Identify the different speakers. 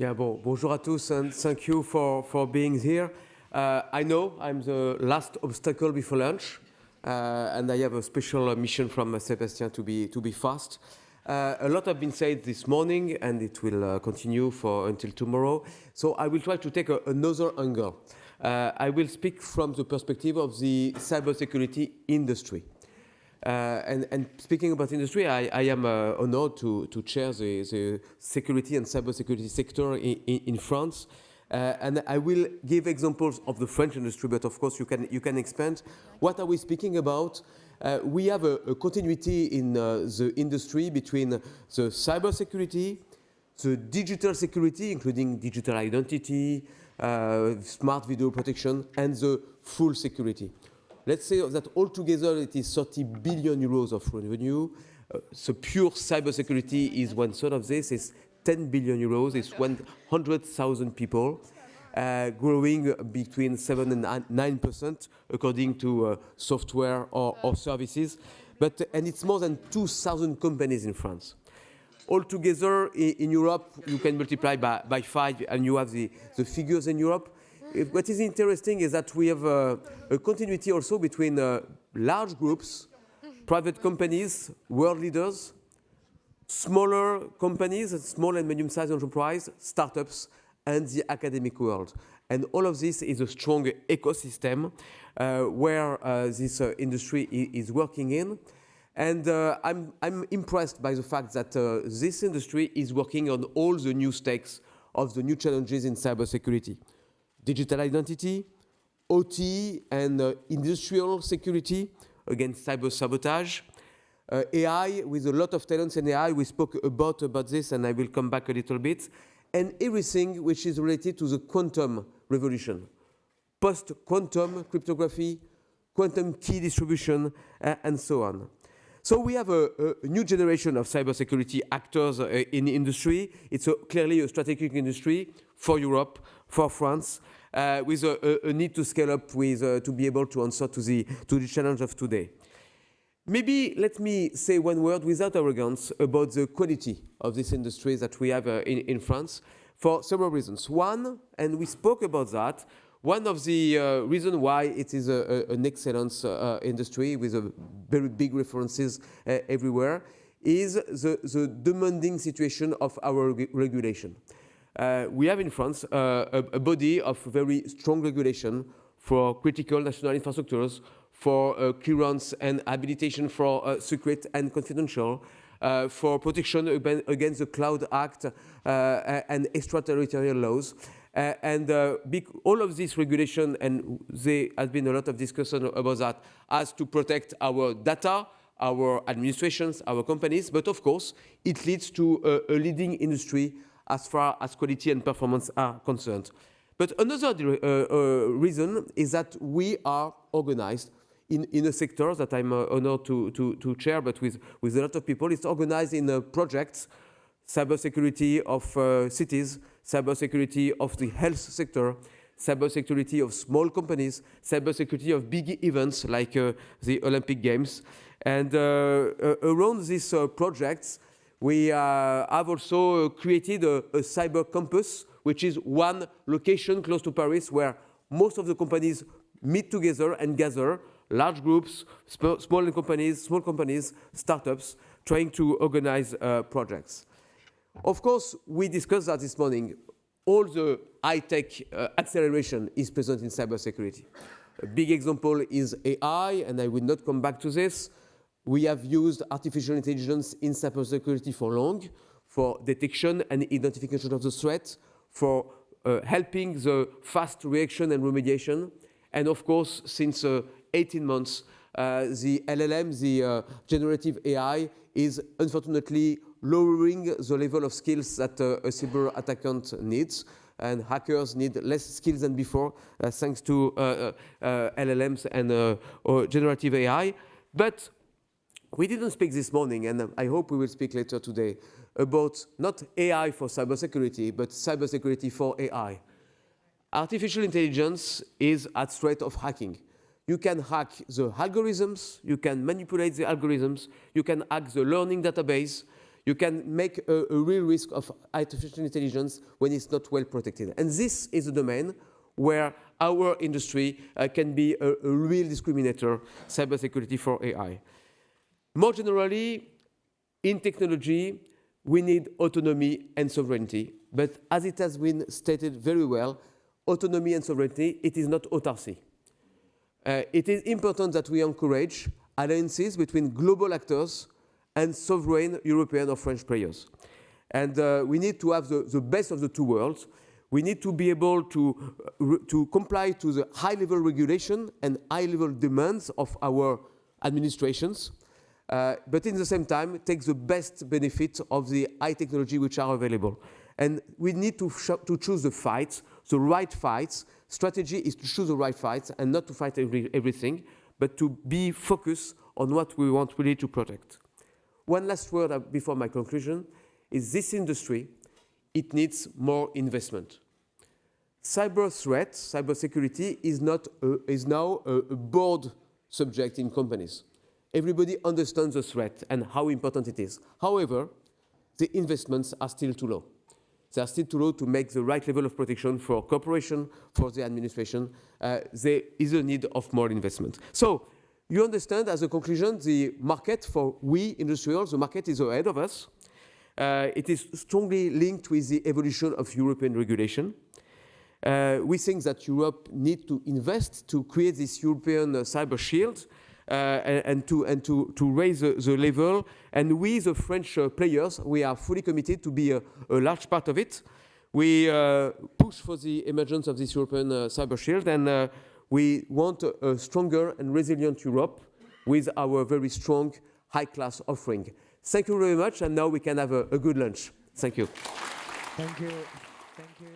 Speaker 1: Yeah, bonjour à tous, and thank you for being here. I know I'm the last obstacle before lunch, and I have a special mission from Sébastien to be fast. A lot have been said this morning, and it will continue until tomorrow. So I will try to take another angle. I will speak from the perspective of the cybersecurity industry. And speaking about industry, I am honored to chair the security and cybersecurity sector in France. And I will give examples of the French industry, but of course you can expand. What are we speaking about? We have a continuity in the industry between the cybersecurity, the digital security, including digital identity, smart video protection, and the full security. Let's say that altogether it is 30 billion euros of revenue. So pure cybersecurity is one third of this. It's 10 billion euros. It's 100,000 people, growing between 7 and 9% according to software or services. And it's more than 2,000 companies in France. Altogether in Europe, you can multiply by 5, and you have the figures in Europe. What is interesting is that we have a continuity also between large groups, private companies, world leaders, smaller companies, small and medium-sized enterprise, startups, and the academic world. And all of this is a strong ecosystem where this industry is working in. And I'm impressed by the fact that this industry is working on all the new stakes of the new challenges in cybersecurity. Digital identity, OT, and industrial security against cyber sabotage. AI, with a lot of talents in AI, we spoke about this, and I will come back a little bit. And everything which is related to the quantum revolution. Post-quantum cryptography, quantum key distribution, and so on. So we have a new generation of cybersecurity actors in the industry. It's clearly a strategic industry for Europe, for France, with a need to scale up to be able to answer to the challenge of today. Maybe let me say one word without arrogance about the quality of this industry that we have in France for several reasons. One, and we spoke about that, one of the reasons why it is an excellence industry with very big references everywhere is the demanding situation of our regulation. We have in France a body of very strong regulation for critical national infrastructures, for clearance and habilitation for secret and confidential, for protection against the Cloud Act and extraterritorial laws. And all of this regulation, and there has been a lot of discussion about that, has to protect our data, our administrations, our companies, but of course, it leads to a leading industry as far as quality and performance are concerned. But another reason is that we are organized in a sector that I'm honored to chair, but with a lot of people. It's organized in projects, cybersecurity of cities, cybersecurity of the health sector, cybersecurity of small companies, cybersecurity of big events like the Olympic Games. And around these projects, we have also created a cyber campus, which is one location close to Paris where most of the companies meet together and gather, large groups, small companies, startups, trying to organize projects. Of course, we discussed that this morning. All the high-tech acceleration is present in cybersecurity. A big example is AI, and I will not come back to this. We have used artificial intelligence in cybersecurity for long, for detection and identification of the threat, for helping the fast reaction and remediation. And of course, since 18 months, the LLM, the generative AI, is unfortunately lowering the level of skills that a cyber attackant needs. And hackers need less skills than before, thanks to LLMs and generative AI. But we didn't speak this morning, and I hope we will speak later today, about not AI for cybersecurity, but cybersecurity for AI. Artificial intelligence is at threat of hacking. You can hack the algorithms, you can manipulate the algorithms, you can hack the learning database, You can make a real risk of artificial intelligence when it's not well protected. And this is a domain where our industry can be a real discriminator, cybersecurity for AI. More generally, in technology, we need autonomy and sovereignty. But as it has been stated very well, autonomy and sovereignty, it is not autarcy. It is important that we encourage alliances between global actors and sovereign European or French players. And we need to have the best of the two worlds. We need to be able to comply to the high-level regulation and high-level demands of our administrations, but in the same time, take the best benefit of the high technology which are available. And we need to choose the fights, the right fights. Strategy is to choose the right fights and not to fight everything, but to be focused on what we want really to protect. One last word before my conclusion is this industry, it needs more investment. Cyber threats, cybersecurity is now a board subject in companies. Everybody understands the threat and how important it is. However, the investments are still too low. They are still too low to make the right level of protection for corporation, for the administration. There is a need of more investment. So you understand, as a conclusion, the market for we industrials, the market is ahead of us. It is strongly linked with the evolution of European regulation. We think that Europe needs to invest to create this European cyber shield and to raise the level. And we, the French players, we are fully committed to be a large part of it. We push for the emergence of this European cyber shield, and we want a stronger and resilient Europe with our very strong, high-class offering. Thank you very much, and now we can have a good lunch. Thank you.
Speaker 2: Thank you. Thank you.